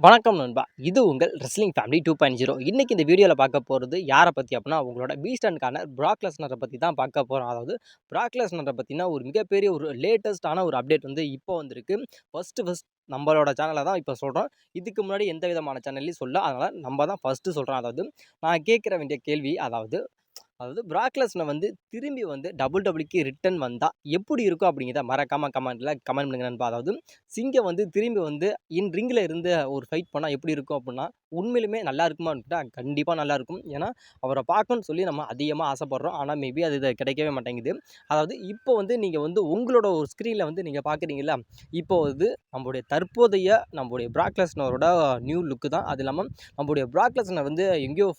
வணக்கம் நண்பா. இது உங்கள் ரெஸ்லிங் ஃபேமிலி 2.0. இன்னைக்கு இந்த வீடியோவில் பார்க்க போகிறது யாரை பற்றி அப்படின்னா, உங்களோட பீஸ்ட் அண்ட் கார்னர் பிராக் லெஸ்னரை பற்றி தான் பார்க்க போகிறோம். அதாவது பிராக் லெஸ்னரை பற்றினா ஒரு மிகப்பெரிய ஒரு லேட்டஸ்டான ஒரு அப்டேட் வந்து இப்போ வந்திருக்கு. ஃபர்ஸ்ட் நம்மளோட சேனலில் தான் இப்போ சொல்கிறோம். இதுக்கு முன்னாடி எந்த விதமான சேனல்லையும் சொல்ல, அதனால் நம்ம தான் ஃபஸ்ட்டு சொல்கிறோம். அதாவது நான் கேட்குற வேண்டிய கேள்வி, அதாவது பிராக் லெஸ்னர் வந்து திரும்பி வந்து டபிள்யூக்கு ரிட்டர்ன் வந்தால் எப்படி இருக்கும் அப்படிங்கிறத மறக்காமல் கமெண்ட் பண்ணுங்க நண்பா. அதாவது சிங்கம் வந்து திரும்பி வந்து ரிங்கில் இருந்து ஒரு ஃபைட் பண்ணால் எப்படி இருக்கும் அப்படின்னா, உண்மையிலுமே நல்லா இருக்குமான்னு கேட்டால் கண்டிப்பாக நல்லாயிருக்கும். ஏன்னா அவரை பார்க்கணும்னு சொல்லி நம்ம அதிகமாக ஆசைப்படுறோம். ஆனால் மேபி இது கிடைக்கவே மாட்டேங்குது. அதாவது இப்போ வந்து நீங்கள் வந்து உங்களோட ஒரு ஸ்க்ரீனில் வந்து நீங்கள் பார்க்குறீங்களா, இப்போ வந்து நம்முடைய பிராக் லெஸ்னரோட நியூ லுக்கு தான். அது இல்லாமல் நம்முடைய பிராக் லெஸ்னர் வந்து எங்கேயோ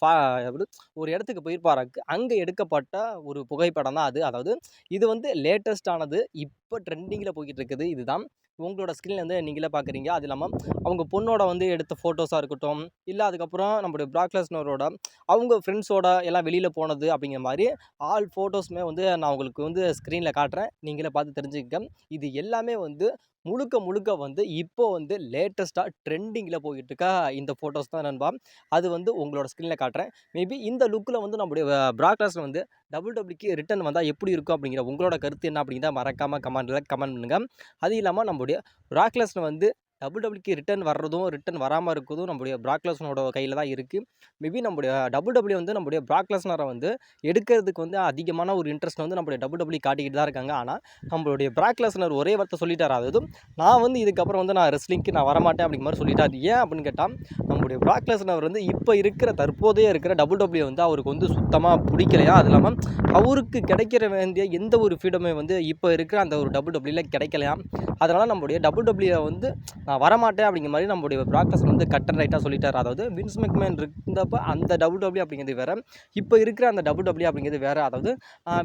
ஒரு இடத்துக்கு போயிருப்பாராக்கு. அங்கே எடுக்கப்பட்ட ஒரு புகைப்படம் தான் அது. அதாவது இது வந்து லேட்டஸ்டானது, இப்போ ட்ரெண்டிங்கில் போய்கிட்டு இருக்குது. இதுதான் உங்களோட ஸ்க்ரீனில் வந்து நீங்களே பார்க்குறீங்க. அது இல்லாமல் அவங்க பொண்ணோட வந்து எடுத்த ஃபோட்டோஸாக இருக்கட்டும், இல்லை அதுக்கப்புறம் நம்முடைய பிராக் லெஸ்னரோட அவங்க ஃப்ரெண்ட்ஸோட எல்லாம் வெளியில் போனது அப்படிங்கிற மாதிரி ஆல் ஃபோட்டோஸுமே வந்து நான் உங்களுக்கு வந்து ஸ்க்ரீனில் காட்டுறேன். நீங்களே பார்த்து தெரிஞ்சுக்க. இது எல்லாமே வந்து முழுக்க வந்து இப்போ வந்து லேட்டஸ்ட்டாக ட்ரெண்டிங்கில் போய்கிட்டு இருக்க இந்த ஃபோட்டோஸ் தான் நண்பா. அது வந்து உங்களோட ஸ்க்ரீனில் காட்டுறேன். மேபி இந்த லுக்கில் வந்து நம்முடைய பிராக் லெஸ்னர் வந்து டபிள்யூக்கு ரிட்டர்ன் வந்தால் எப்படி இருக்கும் அப்படிங்கிற உங்களோட கருத்து என்ன அப்படிங்கிறத மறக்காமல் கமெண்ட் பண்ணுங்கள். அது இல்லாமல் நம்முடைய பிராக் லெஸ்னர் வந்து டபிள்யூக்கு ரிட்டர்ன் வர்றதும் ரிட்டர்ன் வராமல் இருக்கிறதும் நம்முடைய பிராக் லெஸ்னரோட கையில் தான் இருக்குது. மேபி நம்முடைய டபிள்யூ வந்து நம்முடைய பிராக் லெஸ்னரை வந்து எடுக்கிறதுக்கு வந்து அதிகமான ஒரு இன்ட்ரெஸ்ட் வந்து நம்முடைய டபிள்யூ காட்டிக்கிட்டு தான் இருக்காங்க. ஆனால் நம்மளுடைய பிராக் லெஸ்னர் ஒரே வார்த்தை சொல்லிட்டார். அதாவது நான் வந்து இதுக்கப்புறம் வந்து நான் ரெஸ்லிங்க்கு நான் வரமாட்டேன் அப்படிங்கிற மாதிரி சொல்லிட்டார். ஏன் அப்படின்னு கேட்டால், நம்முடைய பிராக் லெஸ்னர் வந்து இப்போ தற்போதைய இருக்கிற டபிள்யூ வந்து அவருக்கு வந்து சுத்தமாக பிடிக்கலையா. அது இல்லாமல் அவருக்கு கிடைக்கிற வேண்டிய எந்த ஒரு ஃப்ரீடமே வந்து இப்போ இருக்கிற அந்த ஒரு டபிள்யூவில் கிடைக்கலையா. அதனால் நம்முடைய டபிள்யூ வந்து நான் வரமாட்டேன் அப்படிங்கிற மாதிரி நம்முடைய பிராக் லெஸ்னர் வந்து கட் அண்ட் ரைட்டாக சொல்லிட்டார். அதாவது வின்ஸ் மெக்மேன் இருந்தப்போ அந்த டபிள்யூ அப்படிங்கிறது வேறு, இப்போ இருக்கிற அந்த டபிள்யூ அப்படிங்கிறது வேறு. அதாவது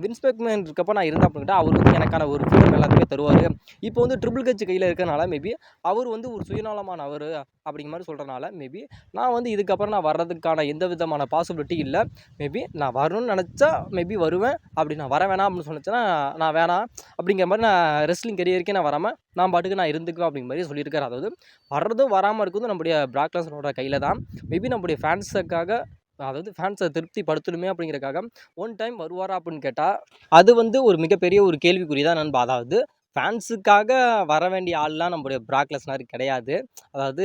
வின்ஸ் மெக்மேன் இருக்கப்போ நான் இருந்தேன் அப்படின்ட்டு அவர் வந்து எனக்கான ஒரு ஃப்ரீடம் எல்லாத்தையுமே தருவார். இப்போ வந்து ட்ரிபிள் ஹெச் கையில் இருக்கிறனால மேபி அவர் வந்து ஒரு சுயநலமானவர் அப்படிங்கிற மாதிரி சொல்கிறனால மேபி நான் வந்து இதுக்கப்புறம் நான் வர்றதுக்கான எந்த விதமான பாசிபிலிட்டி இல்லை. மேபி நான் வரணும்னு நினச்சா மேபி வருவேன். அப்படி நான் வர வேணாம் அப்படின்னு சொன்னேன்னா நான் வேணாம் அப்படிங்கிற மாதிரி நான் ரெஸ்லிங் கெரியருக்கே நான் வராமல் நான் பாட்டுக்கு நான் இருந்துக்குவேன் அப்படிங்கிற மாதிரி சொல்லியிருக்காரு. அதாவது வர்றதும் வராமல் இருக்கிறதும் நம்முடைய பிராக் லெஸ்னரோட கையில் தான். மேபி நம்முடைய ஃபேன்ஸுக்காக, அதாவது ஃபேன்ஸை திருப்தி படுத்தணுமே அப்படிங்கிறக்காக ஒன் டைம் வருவாரா அப்படின்னு கேட்டால் அது வந்து ஒரு மிகப்பெரிய ஒரு கேள்விக்குறி தான் நண்பா. அதாவது ஃபேன்ஸுக்காக வர வேண்டிய ஆள்லாம் நம்முடைய பிராக் லெஸ்னர் கிடையாது. அதாவது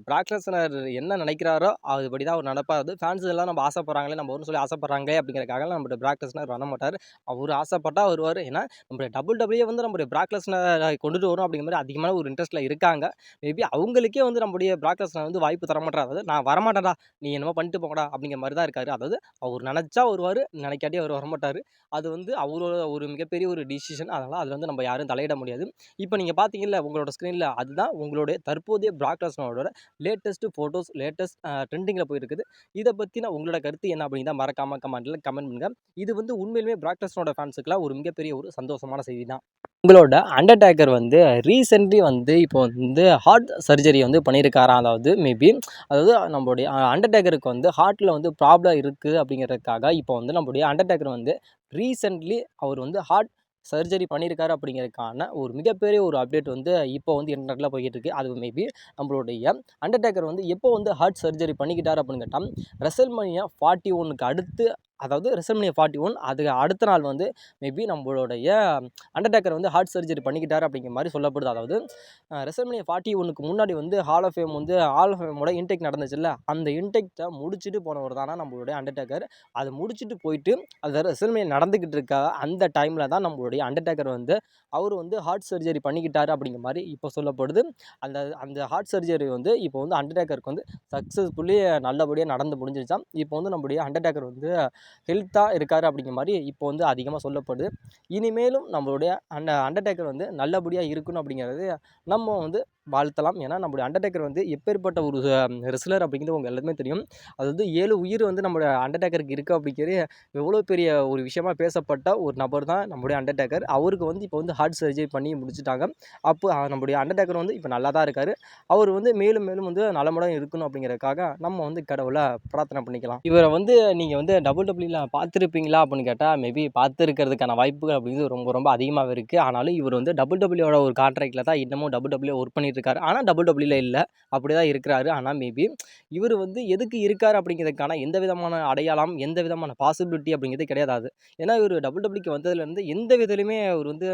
பிராக் லெஸ்னர் என்ன நினைக்கிறாரோ அதுபடி தான் அவர் நடப்பார். அது ஃபேன்ஸ் எல்லாம் நம்ம ஆசைப்படுறாங்களே, நம்ம ஒன்று சொல்லி ஆசைப்படுறாங்களே அப்படிங்கிறக்காக நம்முடைய பிராக் லெஸ்னர் வர மாட்டார். அவர் ஆசைப்பட்டால் வருவார். ஏன்னா நம்முடைய டபிள்யூ வந்து நம்முடைய பிராக் லெஸ்னரை கொண்டுட்டு வரும் அப்படிங்கிற மாதிரி அதிகமான ஒரு இன்ட்ரெஸ்ட்டில் இருக்காங்க. மேபி அவங்களுக்கே வந்து நம்முடைய பிராக் லெஸ்னர் வந்து வாய்ப்பு தர மாட்டார். அதாவது நான் வரமாட்டேன்டா, நீ என்னமோ பண்ணிட்டு போங்கடா அப்படிங்கிற மாதிரி தான் இருக்காரு. அதாவது அவர் நினச்சா வருவார், நினைக்காட்டி அவர் வரமாட்டார். அது வந்து அவரோட ஒரு மிகப்பெரிய ஒரு டிசிஷன். அதனால் அதில் வந்து நம்ம யாரும் தலையிட முடியாது. இப்போ நீங்கள் பார்த்தீங்கல்ல உங்களோட ஸ்க்ரீனில், அதுதான் உங்களுடைய தற்போதைய பிராக் லெஸ்னரோட லேட்டஸ்ட் ஃபோட்டோஸ், லேட்டஸ்ட் ட்ரெண்டிங்கில் போயிருக்குது. இதை பற்றின உங்களோட கருத்து என்ன அப்படிங்கிறத மறக்காமல் கமெண்ட் பண்ணுங்க. இது வந்து உண்மையிலுமே பிராக் லெஸ்னரோட ஃபேன்ஸுக்குலாம் ஒரு மிகப்பெரிய ஒரு சந்தோஷமான செய்தி தான். உங்களோட அண்டர்டேக்கர் வந்து ரீசென்ட்லி வந்து இப்போ வந்து ஹார்ட் சர்ஜரி வந்து பண்ணியிருக்காராம். அதாவது நம்மளுடைய அண்டர்டேக்கருக்கு வந்து ஹார்ட்டில் வந்து ப்ராப்ளம் இருக்குது அப்படிங்கிறதுக்காக இப்போ வந்து நம்மளுடைய அண்டர்டேக்கர் வந்து ரீசென்ட்லி அவர் வந்து ஹார்ட் சர்ஜரி பண்ணியிருக்காரு அப்படிங்கிறதுக்கான ஒரு மிகப்பெரிய ஒரு அப்டேட் வந்து இப்போ வந்து இன்டர்நெட்டில் போய்கிட்டு இருக்குது. அது மேபி நம்மளுடைய அண்டர்டேக்கர் வந்து எப்போ வந்து ஹார்ட் சர்ஜரி பண்ணிக்கிட்டார் அப்படின்னு கேட்டால், ரெசல்மேனியா 41க்கு அடுத்து, அதாவது ரெசல்மேனியா 41 அதுக்கு அடுத்த நாள் வந்து மேபி நம்மளுடைய அண்டர்டேக்கர் வந்து ஹார்ட் சர்ஜரி பண்ணிக்கிட்டார் அப்படிங்கிற மாதிரி சொல்லப்படுது. அதாவது ரெசல்மேனியா 41க்கு முன்னாடி வந்து ஹால் ஆஃப் ஃபேமோட இன்டேக் நடந்துச்சுல்ல, அந்த இன்டேக்கை முடிச்சுட்டு போனவர் தானே நம்மளுடைய அண்டர்டேக்கர். அதை முடிச்சுட்டு போயிட்டு அது ரெசல்மேனியா நடந்துக்கிட்டு இருக்க அந்த டைமில் தான் நம்மளுடைய அண்டர்டேக்கர் வந்து அவர் வந்து ஹார்ட் சர்ஜரி பண்ணிக்கிட்டார் அப்படிங்கிற மாதிரி இப்போ சொல்லப்படுது. அந்த அந்த ஹார்ட் சர்ஜரி வந்து இப்போ வந்து அண்டர்டேக்கருக்கு வந்து சக்ஸஸ்ஃபுல்லி நல்லபடியாக நடந்து முடிஞ்சிருச்சாம். இப்போ வந்து நம்மளுடைய அண்டர்டேக்கர் வந்து ஹெல்த்தாக இருக்கார் அப்படிங்கிற மாதிரி இப்போ வந்து அதிகமாக சொல்லப்படுது. இனிமேலும் நம்மளுடைய அண்டர்டேக்கர் வந்து நல்லபடியாக இருக்கணும் அப்படிங்கிறது நம்ம வந்து வாழ்த்தலாம். ஏன்னா நம்மளுடைய அண்டர்டேக்கர் வந்து எப்பேற்பட்ட ஒரு ரெஸ்லர் அப்படிங்கிறது உங்கள் எல்லாத்துமே தெரியும். அதாவது 7 உயிர் வந்து நம்மளுடைய அண்டர்டேக்கருக்கு இருக்குது அப்படிங்கிறது எவ்வளோ பெரிய ஒரு விஷயமா பேசப்பட்ட ஒரு நபர் தான் நம்முடைய அண்டர்டேக்கர். அவருக்கு வந்து இப்போ வந்து ஹார்ட் சர்ஜரி பண்ணி முடிச்சுட்டாங்க. அப்போ நம்முடைய அண்டர்டேக்கர் வந்து இப்போ நல்லா தான் இருக்கார். அவர் வந்து மேலும் வந்து நலமுடன் இருக்கணும் அப்படிங்கிறதுக்காக நம்ம வந்து கடவுளை பிரார்த்தனை பண்ணிக்கலாம். இவரை வந்து நீங்கள் வந்து டபிள்யூல பார்த்துருப்பீங்களா அப்படின்னு கேட்டால் மேபி பார்த்துருக்கிறதுக்கான வாய்ப்புகள் அப்படிங்கிறது ரொம்ப அதிகமாக இருக்குது. ஆனாலும் இவர் வந்து டபிள்யூட ஒரு கான்ட்ராக்டில் தான் இன்னமும் டபிள்யூ ஒர்க் பண்ணிட்டு பண்ணிட்டு இருக்காரு. ஆனா WWE இல்ல. அப்படிதான் இருக்கிறாரு. ஆனா மேபி இவரு வந்து எதுக்கு இருக்காரு அப்படிங்கிறதுக்கான எந்த விதமான அடையாளம், எந்த விதமான பாசிபிலிட்டி அப்படிங்கிறது கிடையாது அது. ஏன்னா இவரு WWEக்கு வந்ததுலேருந்து எந்த விதத்திலுமே அவரு வந்து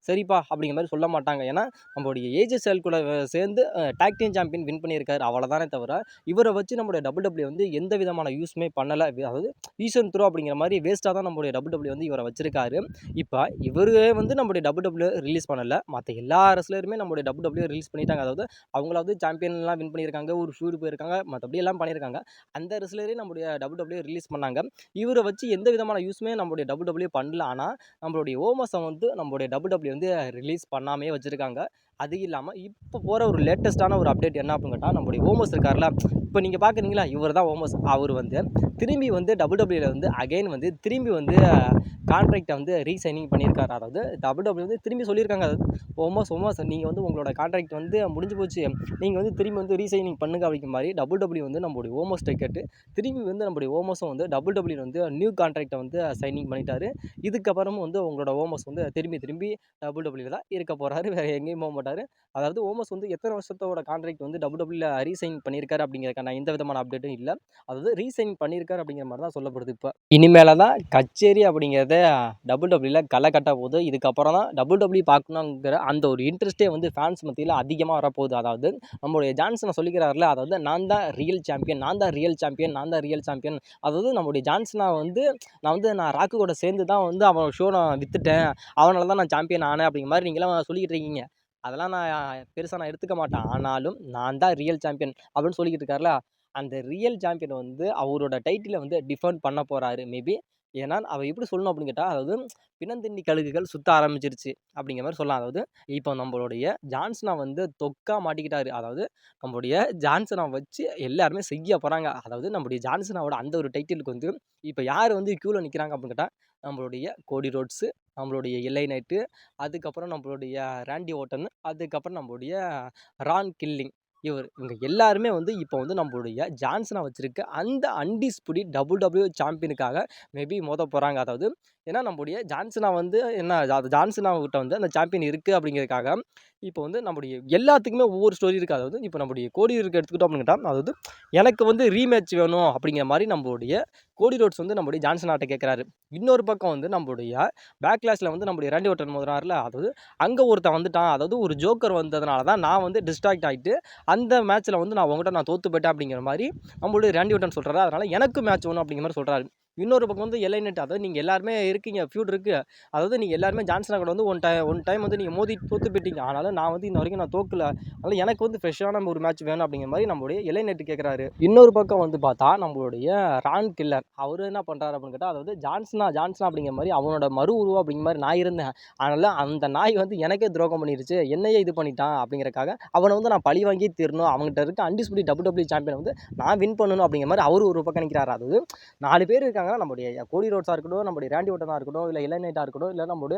சரிப்பா அப்படிங்கிற மாரி சொல்ல மாட்டாங்க. ஏன்னா நம்மளுடைய ஏஜே ஸ்டைல் கூட சேர்ந்து டாக் டீம் சாம்பியன் வின் பண்ணியிருக்காரு. அவ்வளோதானே தவிர, இவர வச்சு நம்முடைய WWE வந்து எந்த விதமான யூஸுமே பண்ணல. அதாவது யூஸ் அண்ட் த்ரோ அப்படிங்கிற மாரி வேஸ்ட்டா தான் நம்முடைய WWE வந்து இவர வச்சிருக்காரு. இப்ப இவரு வந்து நம்முடைய WWE ரிலீஸ் பண்ணல. மத்த எல்லா ரெஸ்லருமே நம்முடைய WWE ரிலீஸ் பண்ணிட்டாங்க. அதாவது அவங்களாவது சாம்பியன்லாம் வின் பண்ணியிருக்காங்க. ஒரு ஃபியூட் போயிருக்காங்க. மத்தபடி எல்லாம் பண்ணியிருக்காங்க. அந்த ரெஸ்லரே நம்முடைய WWE ரிலீஸ் பண்ணாங்க. இவர வச்சு எந்த விதமான யூஸுமே நம்முடைய WWE பண்ணல. ஆனா நம்மளுடைய ஓமோஸ வந்து நம்முடைய WWE வந்து ரிலீஸ் பண்ணாமயே வச்சிருக்காங்க. அது இல்லாம இப்ப போற ஒரு லேட்டஸ்ட்டான ஒரு அப்டேட் என்ன அப்படின்னு கேட்டா, நம்முடைய ஓமோஸ் இருக்கார்ல, இப்ப நீங்க பார்க்குறீங்களா, இவர் தான் ஓமோஸ். அவரு வந்து திரும்பி வந்து WWEல வந்து அகைன் வந்து திரும்பி வந்து கான்ட்ராக்ட்ட வந்து ரீசைனிங் பண்ணியிருக்காரு. அதாவது WWE வந்து திரும்பி சொல்லியிருக்காங்க. ஓமோஸ் நீங்க வந்து உங்களோட கான்ட்ராக்ட் வந்து முடிஞ்சு போச்சு. நீங்க வந்து திரும்பி வந்து ரீசைனிங் பண்ணுங்க அப்படிங்கிற மாரி WWE வந்து நம்முடைய ஓமோஸ்ட்ட கேட்டு, திரும்பி வந்து நம்முடைய ஓமோஸும் வந்து WWE வந்து நியூ கான்ட்ராக்ட்ட வந்து சைனிங் பண்ணிட்டாரு. இதுக்கப்புறமும் வந்து உங்களோட ஓமோஸ் வந்து திரும்பி WWE தான் இருக்க போறாரு. வேற எங்கேயும் போமாட்டாரு. அதாவது ஓமோஸ் வந்து எத்தனை வருஷத்தோட கான்ட்ராக்ட் வந்து WWEல ரீசைன் பண்ணியிருக்காரு அப்படிங்கிறதுக்கான எந்த விதமான அப்டேட்டும் இல்ல. அதாவது ரீசைன் பண்ணியிருக்காரு அப்படிங்கிற மாரி தான் சொல்லப்படுது இப்ப. இனிமேல தான் கச்சேரி அப்படிங்கிறத WWE களை கட்ட போகுது. இதுக்கப்புறம் தான் WWE பார்க்கணுங்கிற அந்த ஒரு இன்ட்ரெஸ்ட்டே வந்து ஃபேன்ஸ் மத்தியில அதிகமா வரப்போகுது. அதாவது நம்முடைய ஜான்சன் சொல்லிக்கிறார்ல, அதாவது நான் தான் ரியல் சாம்பியன், நான் தான் ரியல் சாம்பியன், நான் தான் ரியல் சாம்பியன். அதாவது நம்முடைய ஜான்சனா வந்து நான் ராக்கு கூட சேர்ந்து தான் வந்து அவன் ஷோ நான் வித்துட்டேன். அவனால தான் நான் சாம்பியன் ஆனேன் அப்படிங்கிற மாரி நீங்கலாம் சொல்லிக்கிட்டு இருக்கீங்க. அதெல்லாம் பெருசா நான் எடுத்துக்க மாட்டேன். ஆனாலும் நான் தான் ரியல் சாம்பியன் அப்படின்னு சொல்லிக்கிட்டு இருக்கார்ல, அந்த ரியல் சாம்பியன் வந்து அவரோட டைட்டில வந்து டிஃபெண்ட் பண்ண போறாரு மேபி. ஏன்னா அவ எப்படி சொல்லணும் அப்படின்னு கேட்டா, அதாவது பிணந்தண்ணி கழுகுகள் சுத்த ஆரம்பிச்சிருச்சு அப்படிங்கிற மாரி சொல்லலாம். அதாவது இப்போ நம்மளுடைய ஜான்சனா வந்து தொக்கா மாட்டிக்கிட்டாரு. அதாவது நம்முடைய ஜான்சனா வச்சு எல்லாருமே செய்ய போறாங்க. அதாவது நம்முடைய ஜான்சனாவோட அந்த ஒரு டைட்டிலுக்கு வந்து இப்ப யார் வந்து கியூல நிக்கிறாங்க அப்படின்னு கேட்டா, நம்மளுடைய கோடி ரோட்ஸ், நம்மளுடைய எல்ஐ நைட்டு, அதுக்கப்புறம் நம்மளுடைய ராண்டி ஓர்டன், அதுக்கப்புறம் நம்மளுடைய ரான் கில்லிங். இவங்க எல்லாருமே வந்து இப்போ வந்து நம்மளுடைய ஜான்சனா வச்சிருக்க அந்த அன்டிஸ்பியூட்டட் WWE சாம்பியனுக்காக மேபி மோத போறாங்க. அதாவது ஏன்னா நம்முடைய ஜான்சனா வந்து என்ன ஜான்சனா கிட்ட வந்து அந்த சாம்பியன் இருக்கு அப்படிங்கிறதுக்காக இப்போ வந்து நம்முடைய எல்லாத்துக்குமே ஒவ்வொரு ஸ்டோரி இருக்கு. அதாவது இப்போ நம்முடைய கோடி ரோட்ஸ் எடுத்துக்கிட்டோம் அப்படின்னு கேட்டா, அதாவது எனக்கு வந்து ரீமேட்ச் வேணும் அப்படிங்கிற மாரி நம்மளுடைய கோடி ரோட்ஸ் வந்து நம்முடைய ஜான்சனாட்ட கேட்குறாரு. இன்னொரு பக்கம் வந்து நம்மளுடைய பேக்லாஷ்ல வந்து நம்முடைய ராண்டி ஓர்டன் மோதுறாருல, அதாவது அங்க ஒருத்தன் வந்துட்டான். அதாவது ஒரு ஜோக்கர் வந்ததுனால தான் நான் வந்து டிஸ்ட்ராக்ட் ஆயிட்டு அந்த மேட்ச்ல வந்து நான் தோத்து போயிட்டேன் அப்படிங்கிற மாரி நம்மளுடைய ராண்டி ஓர்டன் சொல்றாரு. அதனால எனக்கு மேட்ச் வேணும் அப்படிங்கிற மாரி சொல்றாரு. இன்னொரு பக்கம் வந்து எல்ஐ நைட், அதாவது நீங்க எல்லாருமே இருக்கீங்க, ஃபியூட் இருக்கு. அதாவது நீங்க எல்லாருமே ஜான்சனா கூட வந்து ஒன் டைம் வந்து நீங்க மோதி தோத்து போயிட்டீங்க. ஆனாலும் நான் வந்து இன்ன வரைக்கும் நான் தோக்கல. அதனால எனக்கு வந்து ஃப்ரெஷ்ஷான ஒரு மேட்ச் வேணும் அப்படிங்கிற மாரி நம்மளுடைய எல்ஐ நைட் கேட்குறாரு. இன்னொரு பக்கம் வந்து பார்த்தா நம்மளுடைய ரான் கில்லர் அவரு என்ன பண்றாரு அப்படின்னு கேட்டா, அதாவது ஜான்சனா அப்படிங்கிற மாரி அவனோட மறு உருவம் அப்படிங்கிற மாரி நான் இருந்தேன். அதனால அந்த நாய் வந்து எனக்கே துரோகம் பண்ணிருச்சு. என்னையே இது பண்ணிட்டான் அப்படிங்கிறதுக்காக அவனை வந்து நான் பழி வாங்கியே தீரணும். அவன்கிட்ட இருக்க அன்டிஸ்பியூட்டட் WWE சாம்பியன் வந்து நான் வின் பண்ணணும் அப்படிங்கிற மாரி அவரு ஒரு பக்கம் நிற்கிறாரு. அதாவது 4 பேர் இருக்காங்க. நம்முடைய கோடி ரோட்ஸா இருக்கட்டும், நம்முடைய ராண்டி ஓர்டனா இருக்கட்டும், இல்ல எல்ஐ நைட்டா இருக்கட்டும், இல்ல நம்முடைய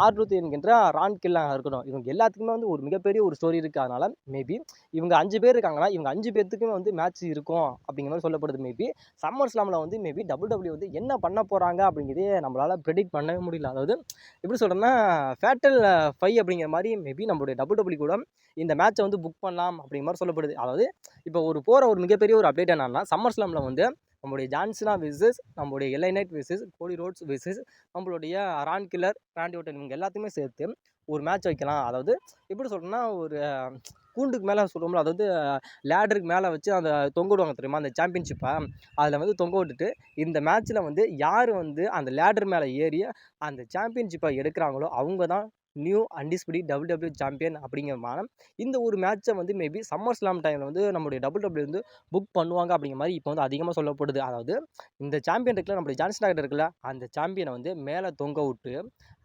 ஆர்-ட்ரூத் என்கின்ற ரான் கில்லா இருக்கட்டும். இவங்க எல்லாத்துக்குமே வந்து ஒரு மிகப்பெரிய ஒரு ஸ்டோரி இருக்கு. அதனால மேபி இவங்க 5 பேர் இருக்காங்கன்னா, இவங்க 5 பேத்துக்குமே வந்து மேட்ச் இருக்கும் அப்படிங்கிற மாரி சொல்லப்படுது. மேபி சம்மர் ஸ்லாம்ல வந்து மேபி WWE வந்து என்ன பண்ண போறாங்க அப்படிங்கிறதே நம்மளால பிரெடிக்ட் பண்ணவே முடியல. அதாவது எப்படி சொல்றேன்னா, ஃபேட்டல் 5 அப்படிங்கிற மாரி மேபி நம்மளுடைய WWE கூட இந்த மேட்சை வந்து புக் பண்ணலாம் அப்படிங்கிற மாதிரி சொல்லப்படுது. அதாவது இப்போ போற ஒரு மிகப்பெரிய ஒரு அப்டேட் என்னன்னா, சம்மர் ஸ்லாம்ல வந்து நம்மளுடைய ஜான்சனா விசஸ் நம்மளுடைய LA Knight versus Cody Rhodes versus நம்மளுடைய ரான் கில்லர், ராண்டி ஓர்டன் இவங்க எல்லாத்தையுமே சேர்த்து ஒரு மேட்ச் வைக்கலாம். அதாவது எப்படி சொல்றேன்னா, ஒரு கூண்டுக்கு மேலே சொல்லுவோம்ல, அதாவது லேடருக்கு மேலே வச்சு அந்த தொங்க விடுவாங்க தெரியுமா, அந்த சாம்பியன்ஷிப்பை அதில் வந்து தொங்க விட்டுட்டு இந்த மேட்ச்சில் வந்து யார் வந்து அந்த லேடர் மேலே ஏறி அந்த சாம்பியன்ஷிப்பை எடுக்கிறாங்களோ அவங்க தான் நியூ அன்டிஸ்பியூட்டட் WWE சாம்பியன் அப்படிங்கிற இந்த ஒரு மேட்சை வந்து மேபி சம்மர் ஸ்லாம் டைமில் வந்து நம்மளுடைய WWE வந்து புக் பண்ணுவாங்க அப்படிங்கிற மாதிரி இப்போ வந்து அதிகமாக சொல்லப்படுது. அதாவது இந்த சாம்பியன் இருக்குல்ல, நம்மளுடைய ஜான்சன் டாக்டர் இருக்குல்ல, அந்த சாம்பியனை வந்து மேலே தொங்க விட்டு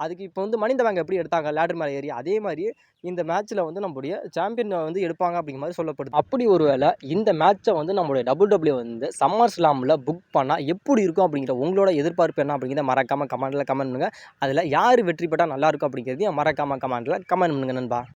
அதுக்கு இப்போ வந்து மனித வாங்க எப்படி எடுத்தாங்க லேடர் மேலே ஏறி, அதே மாதிரி இந்த மேட்ச்சில் வந்து நம்மளுடைய சாம்பியன் வந்து எடுப்பாங்க அப்படிங்கிற மாதிரி சொல்லப்படுது. அப்படி ஒருவேளை இந்த மேட்சை வந்து நம்மளுடைய WWE வந்து சம்மர் ஸ்லாமில் புக் பண்ணால் எப்படி இருக்கும் அப்படிங்கிற உங்களோட எதிர்பார்ப்பு என்ன அப்படிங்கிறத மறக்காமல் கமெண்ட் பண்ணுங்கள். அதில் யார் வெற்றி பெற்றால் நல்லாயிருக்கும் அப்படிங்கிறதையும் மறக்காமல் கமெண்ட்டில் கமெண்ட் பண்ணுங்க நண்பா.